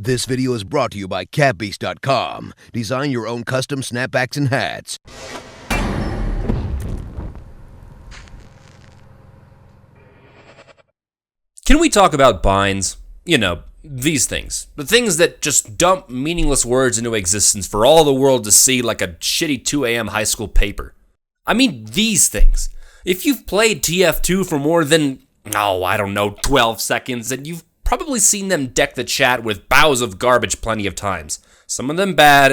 This video is brought to you by catbeast.com. Design your own custom snapbacks and hats. Can we talk about binds? You know, these things. The things that just dump meaningless words into existence for all the world to see like a shitty 2 a.m. high school paper. I mean, these things. If you've played TF2 for more than, 12 seconds, then you've probably seen them deck the chat with bows of garbage plenty of times. Some of them bad,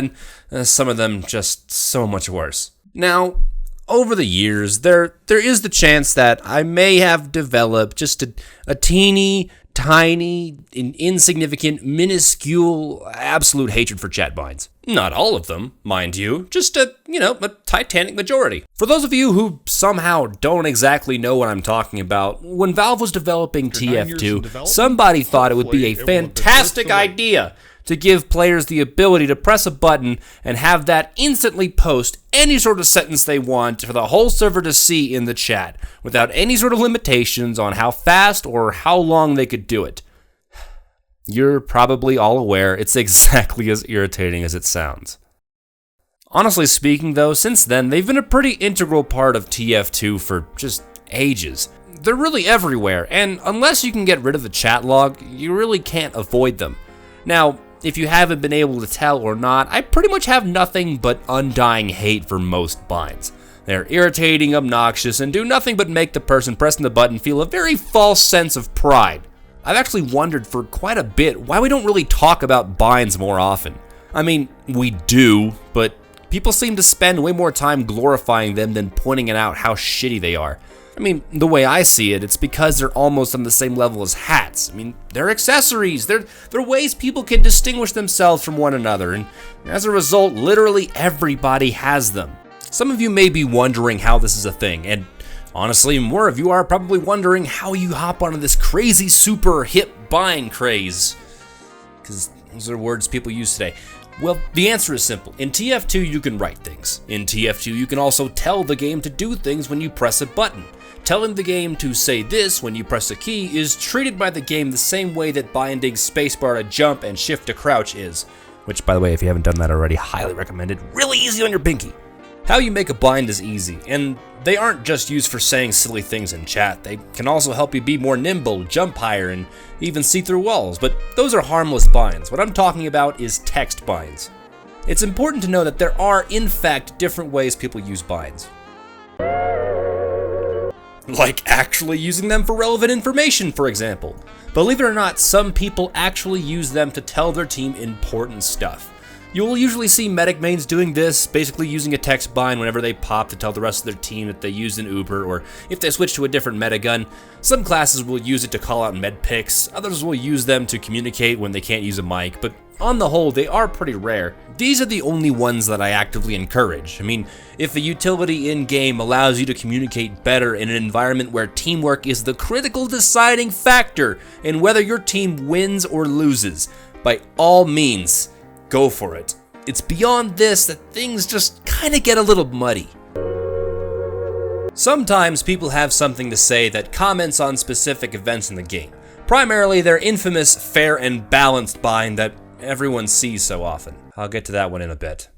and some of them just so much worse. Now, over the years, there is the chance that I may have developed just a teeny, tiny, insignificant, minuscule, absolute hatred for chat binds. Not all of them, mind you, just a titanic majority. For those of you who somehow don't exactly know what I'm talking about, when Valve was developing TF2, somebody thought it would be a fantastic idea to give players the ability to press a button and have that instantly post any sort of sentence they want for the whole server to see in the chat, without any sort of limitations on how fast or how long they could do it. You're probably all aware it's exactly as irritating as it sounds. Honestly speaking though, since then, they've been a pretty integral part of TF2 for just ages. They're really everywhere, and unless you can get rid of the chat log, you really can't avoid them. Now, if you haven't been able to tell or not, I pretty much have nothing but undying hate for most binds. They're irritating, obnoxious, and do nothing but make the person pressing the button feel a very false sense of pride. I've actually wondered for quite a bit why we don't really talk about binds more often. I mean, we do, but people seem to spend way more time glorifying them than pointing out how shitty they are. I mean, the way I see it, it's because they're almost on the same level as hats. I mean, they're accessories. They're ways people can distinguish themselves from one another, and as a result, literally everybody has them. Some of you may be wondering how this is a thing, and honestly, more of you are probably wondering how you hop onto this crazy super hip bind craze, because those are words people use today. Well, the answer is simple. In TF2, you can write things. In TF2, you can also tell the game to do things when you press a button. Telling the game to say this when you press a key is treated by the game the same way that binding spacebar to jump and shift to crouch is. Which, by the way, if you haven't done that already, highly recommended. Really easy on your pinky. How you make a bind is easy, and they aren't just used for saying silly things in chat. They can also help you be more nimble, jump higher, and even see through walls, but those are harmless binds. What I'm talking about is text binds. It's important to know that there are, in fact, different ways people use binds. Like actually using them for relevant information, for example. Believe it or not, some people actually use them to tell their team important stuff. You will usually see medic mains doing this, basically using a text bind whenever they pop to tell the rest of their team that they used an Uber, or if they switch to a different meta gun. Some classes will use it to call out med picks, others will use them to communicate when they can't use a mic, but on the whole, they are pretty rare. These are the only ones that I actively encourage. I mean, if a utility in-game allows you to communicate better in an environment where teamwork is the critical deciding factor in whether your team wins or loses, by all means, go for it. It's beyond this that things just kinda get a little muddy. Sometimes people have something to say that comments on specific events in the game. Primarily their infamous fair and balanced bind that everyone sees so often. I'll get to that one in a bit.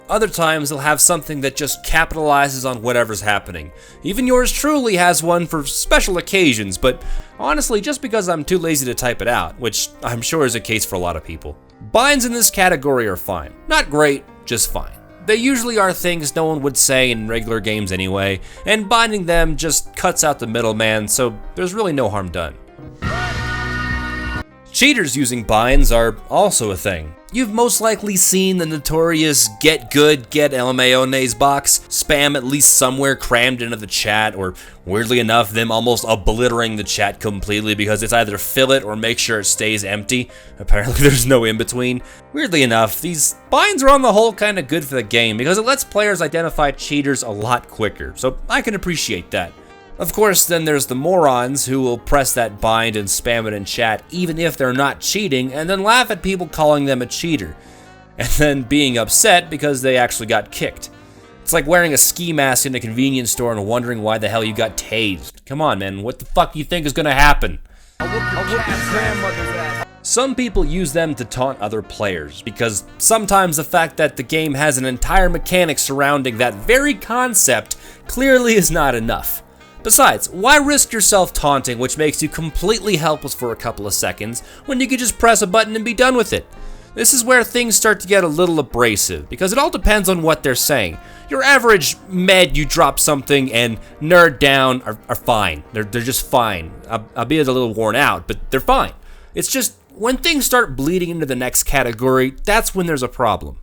Other times they'll have something that just capitalizes on whatever's happening. Even yours truly has one for special occasions, but honestly, just because I'm too lazy to type it out, which I'm sure is a case for a lot of people. Binds in this category are fine. Not great, just fine. They usually are things no one would say in regular games anyway, and binding them just cuts out the middleman, so there's really no harm done. Cheaters using binds are also a thing. You've most likely seen the notorious get good, get LMAONAys box spam at least somewhere crammed into the chat, or weirdly enough, them almost obliterating the chat completely because it's either fill it or make sure it stays empty. Apparently there's no in between. Weirdly enough, these binds are on the whole kinda good for the game because it lets players identify cheaters a lot quicker, so I can appreciate that. Of course, then there's the morons who will press that bind and spam it in chat even if they're not cheating, and then laugh at people calling them a cheater, and then being upset because they actually got kicked. It's like wearing a ski mask in a convenience store and wondering why the hell you got tased. Come on, man, what the fuck do you think is gonna happen? Some people use them to taunt other players, because sometimes the fact that the game has an entire mechanic surrounding that very concept clearly is not enough. Besides, why risk yourself taunting, which makes you completely helpless for a couple of seconds, when you could just press a button and be done with it? This is where things start to get a little abrasive, because it all depends on what they're saying. Your average med, you drop something, and nerd down are fine. They're just fine. Albeit a little worn out, but they're fine. It's just, when things start bleeding into the next category, that's when there's a problem.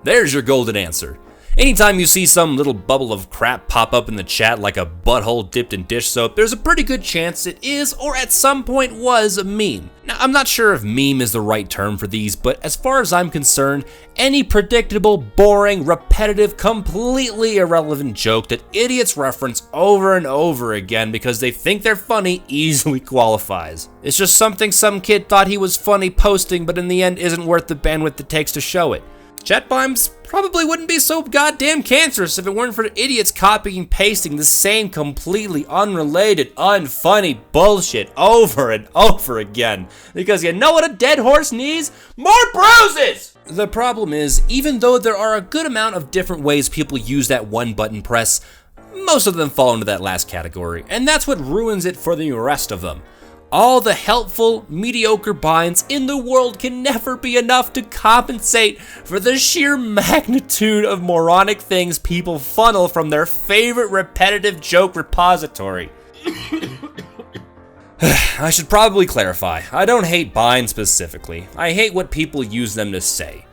There's your golden answer. Anytime you see some little bubble of crap pop up in the chat like a butthole dipped in dish soap, there's a pretty good chance it is, or at some point was, a meme. Now, I'm not sure if meme is the right term for these, but as far as I'm concerned, any predictable, boring, repetitive, completely irrelevant joke that idiots reference over and over again because they think they're funny easily qualifies. It's just something some kid thought he was funny posting, but in the end isn't worth the bandwidth it takes to show it. Chat bombs probably wouldn't be so goddamn cancerous if it weren't for idiots copying and pasting the same completely unrelated, unfunny bullshit over and over again. Because you know what a dead horse needs? More bruises! The problem is, even though there are a good amount of different ways people use that one button press, most of them fall into that last category, and that's what ruins it for the rest of them. All the helpful, mediocre binds in the world can never be enough to compensate for the sheer magnitude of moronic things people funnel from their favorite repetitive joke repository. I should probably clarify, I don't hate binds specifically. I hate what people use them to say.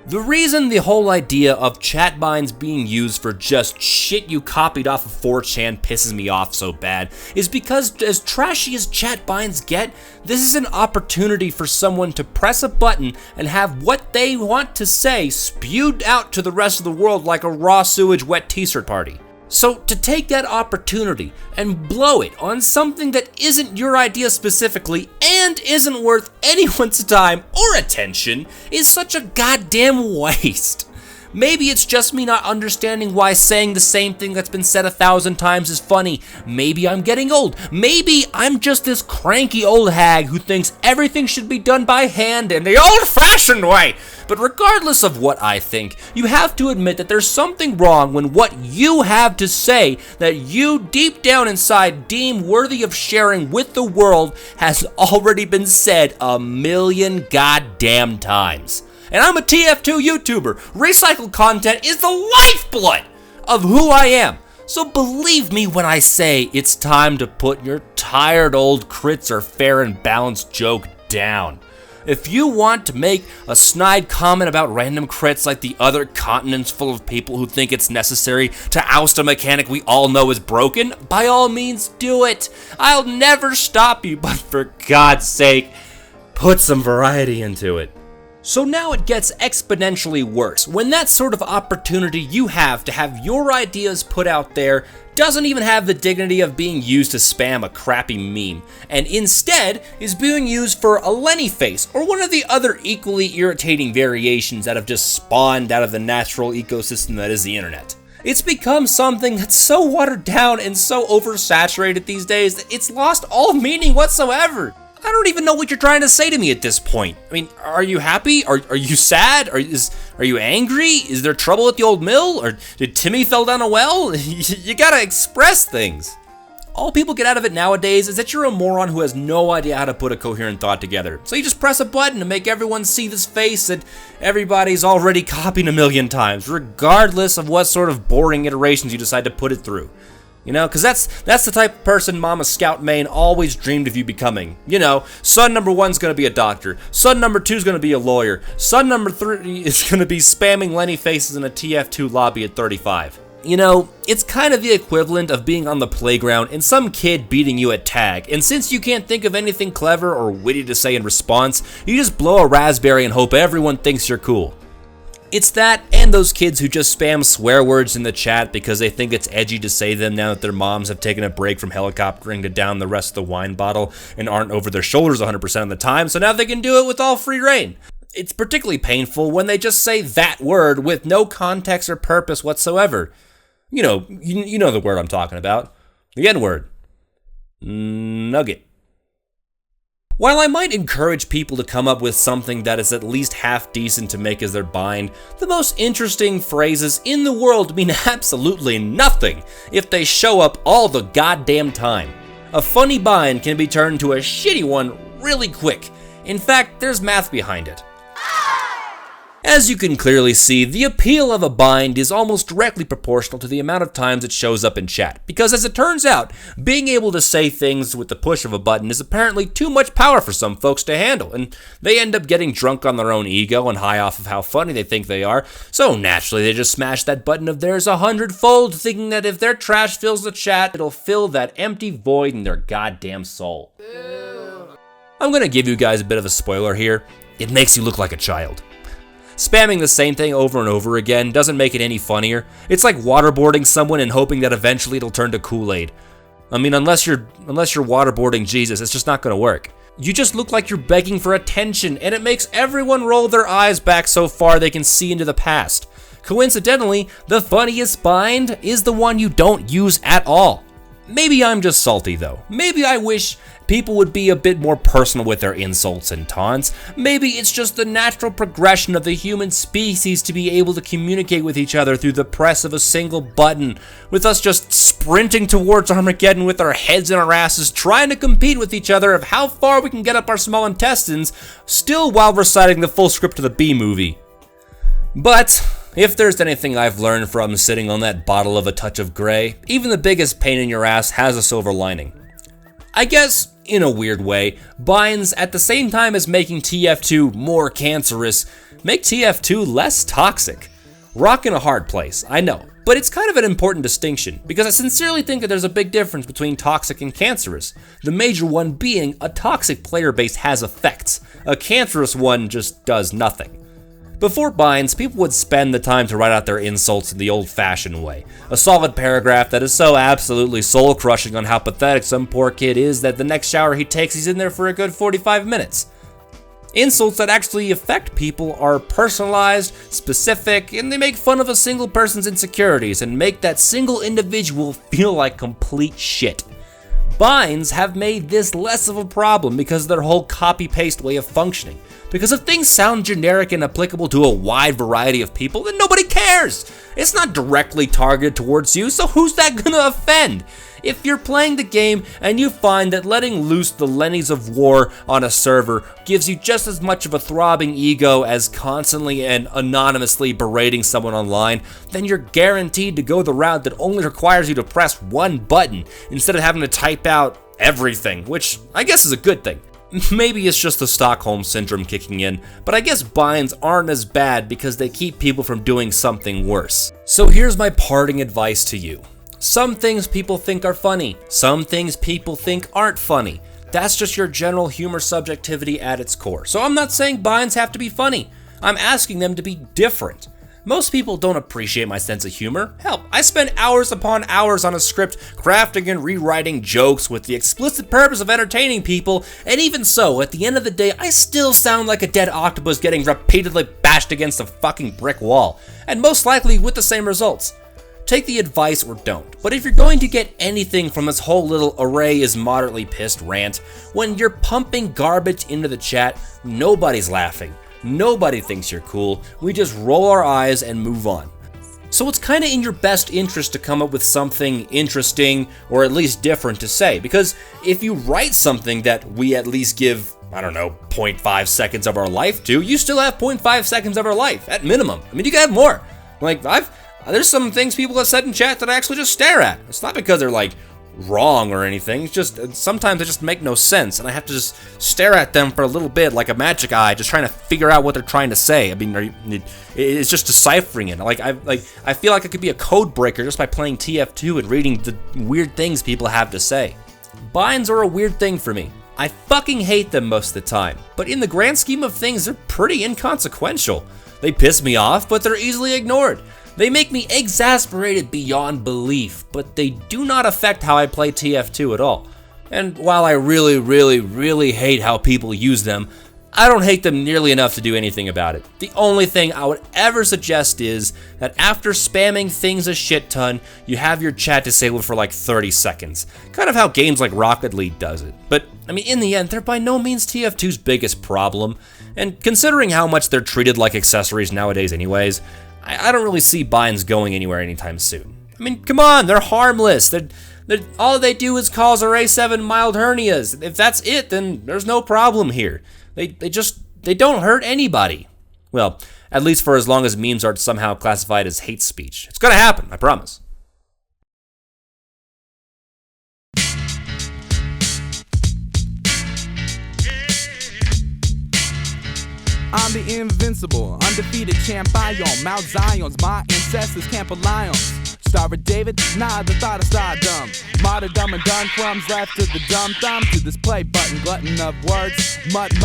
The reason the whole idea of chat binds being used for just shit you copied off of 4chan pisses me off so bad is because, as trashy as chat binds get, this is an opportunity for someone to press a button and have what they want to say spewed out to the rest of the world like a raw sewage wet t-shirt party. So to take that opportunity and blow it on something that isn't your idea specifically and isn't worth anyone's time or attention is such a goddamn waste. Maybe it's just me not understanding why saying the same thing that's been said 1,000 times is funny. Maybe I'm getting old. Maybe I'm just this cranky old hag who thinks everything should be done by hand in the old-fashioned way. But regardless of what I think, you have to admit that there's something wrong when what you have to say that you deep down inside deem worthy of sharing with the world has already been said 1,000,000 goddamn times. And I'm a TF2 YouTuber. Recycled content is the lifeblood of who I am. So believe me when I say it's time to put your tired old crits or fair and balanced joke down. If you want to make a snide comment about random crits like the other continents full of people who think it's necessary to oust a mechanic we all know is broken, by all means do it. I'll never stop you, but for God's sake, put some variety into it. So now it gets exponentially worse when that sort of opportunity you have to have your ideas put out there doesn't even have the dignity of being used to spam a crappy meme, and instead is being used for a Lenny face or one of the other equally irritating variations that have just spawned out of the natural ecosystem that is the internet. It's become something that's so watered down and so oversaturated these days that it's lost all meaning whatsoever. I don't even know what you're trying to say to me at this point. I mean, are you happy? Are you sad? Are you angry? Is there trouble at the old mill? Or did Timmy fell down a well? You gotta express things. All people get out of it nowadays is that you're a moron who has no idea how to put a coherent thought together. So you just press a button to make everyone see this face that everybody's already copied 1,000,000 times, regardless of what sort of boring iterations you decide to put it through. You know, because that's the type of person Mama Scout Main always dreamed of you becoming. You know, son number 1's going to be a doctor. Son number 2's going to be a lawyer. Son number 3 is going to be spamming Lenny faces in a TF2 lobby at 35. You know, it's kind of the equivalent of being on the playground and some kid beating you at tag, and since you can't think of anything clever or witty to say in response, you just blow a raspberry and hope everyone thinks you're cool. It's that and those kids who just spam swear words in the chat because they think it's edgy to say them now that their moms have taken a break from helicoptering to down the rest of the wine bottle and aren't over their shoulders 100% of the time, so now they can do it with all free reign. It's particularly painful when they just say that word with no context or purpose whatsoever. You know the word I'm talking about. The N-word. Nugget. While I might encourage people to come up with something that is at least half decent to make as their bind, the most interesting phrases in the world mean absolutely nothing if they show up all the goddamn time. A funny bind can be turned to a shitty one really quick. In fact, there's math behind it. As you can clearly see, the appeal of a bind is almost directly proportional to the amount of times it shows up in chat, because as it turns out, being able to say things with the push of a button is apparently too much power for some folks to handle, and they end up getting drunk on their own ego and high off of how funny they think they are, so naturally they just smash that button of theirs 100-fold, thinking that if their trash fills the chat, it'll fill that empty void in their goddamn soul. I'm gonna give you guys a bit of a spoiler here. It makes you look like a child. Spamming the same thing over and over again doesn't make it any funnier. It's like waterboarding someone and hoping that eventually it'll turn to Kool-Aid. I mean, unless you're waterboarding Jesus, it's just not gonna work. You just look like you're begging for attention, and it makes everyone roll their eyes back so far they can see into the past. Coincidentally, the funniest bind is the one you don't use at all. Maybe I'm just salty though. Maybe I wish people would be a bit more personal with their insults and taunts. Maybe it's just the natural progression of the human species to be able to communicate with each other through the press of a single button, with us just sprinting towards Armageddon with our heads in our asses, trying to compete with each other of how far we can get up our small intestines, still while reciting the full script of the B-movie. But if there's anything I've learned from sitting on that bottle of a touch of gray, even the biggest pain in your ass has a silver lining. I guess, in a weird way, binds at the same time as making TF2 more cancerous, make TF2 less toxic. Rock in a hard place, I know, but it's kind of an important distinction, because I sincerely think that there's a big difference between toxic and cancerous, the major one being a toxic player base has effects, a cancerous one just does nothing. Before binds, people would spend the time to write out their insults in the old-fashioned way. A solid paragraph that is so absolutely soul-crushing on how pathetic some poor kid is that the next shower he takes, he's in there for a good 45 minutes. Insults that actually affect people are personalized, specific, and they make fun of a single person's insecurities and make that single individual feel like complete shit. Binds have made this less of a problem because of their whole copy-paste way of functioning. Because if things sound generic and applicable to a wide variety of people, then nobody cares. It's not directly targeted towards you, so who's that gonna offend? If you're playing the game and you find that letting loose the Lennies of war on a server gives you just as much of a throbbing ego as constantly and anonymously berating someone online, then you're guaranteed to go the route that only requires you to press one button instead of having to type out everything, which I guess is a good thing. Maybe it's just the Stockholm Syndrome kicking in, but I guess binds aren't as bad because they keep people from doing something worse. So here's my parting advice to you. Some things people think are funny, some things people think aren't funny. That's just your general humor subjectivity at its core. So I'm not saying binds have to be funny, I'm asking them to be different. Most people don't appreciate my sense of humor. Hell, I spend hours upon hours on a script crafting and rewriting jokes with the explicit purpose of entertaining people, and even so, at the end of the day, I still sound like a dead octopus getting repeatedly bashed against a fucking brick wall, and most likely with the same results. Take the advice or don't, but if you're going to get anything from this whole little Array is moderately pissed rant, when you're pumping garbage into the chat, nobody's laughing. Nobody thinks you're cool, we just roll our eyes and move on. So it's kinda in your best interest to come up with something interesting or at least different to say, because if you write something that we at least give, 0.5 seconds of our life to, you still have 0.5 seconds of our life, at minimum. I mean, you can have more. There's some things people have said in chat that I actually just stare at. It's not because they're wrong or anything, it's just sometimes they just make no sense and I have to just stare at them for a little bit like a magic eye, just trying to figure out what they're trying to say. I mean, it's just deciphering it. I feel like I could be a code breaker just by playing TF2 and reading the weird things people have to say. Binds are a weird thing for me. I fucking hate them most of the time, but in the grand scheme of things, they're pretty inconsequential. They piss me off, but they're easily ignored. They make me exasperated beyond belief, but they do not affect how I play TF2 at all. And while I really hate how people use them, I don't hate them nearly enough to do anything about it. The only thing I would ever suggest is that after spamming things a shit ton, you have your chat disabled for like 30 seconds. Kind of how games like Rocket League does it. But, I mean, in the end, they're by no means TF2's biggest problem. And considering how much they're treated like accessories nowadays anyways, I don't really see binds going anywhere anytime soon. I mean, come on, they're harmless. All they do is cause ArraySeven mild hernias. If that's it, then there's no problem here. They don't hurt anybody. Well, at least for as long as memes aren't somehow classified as hate speech. It's gonna happen, I promise. I'm the invincible, undefeated champion. Mount Zion's my ancestors can't rely on. Star of David, nah, the thought of stardom. Martyrdom and done crumbs left to the dumb thumb. To this play button, glutton of words, mud.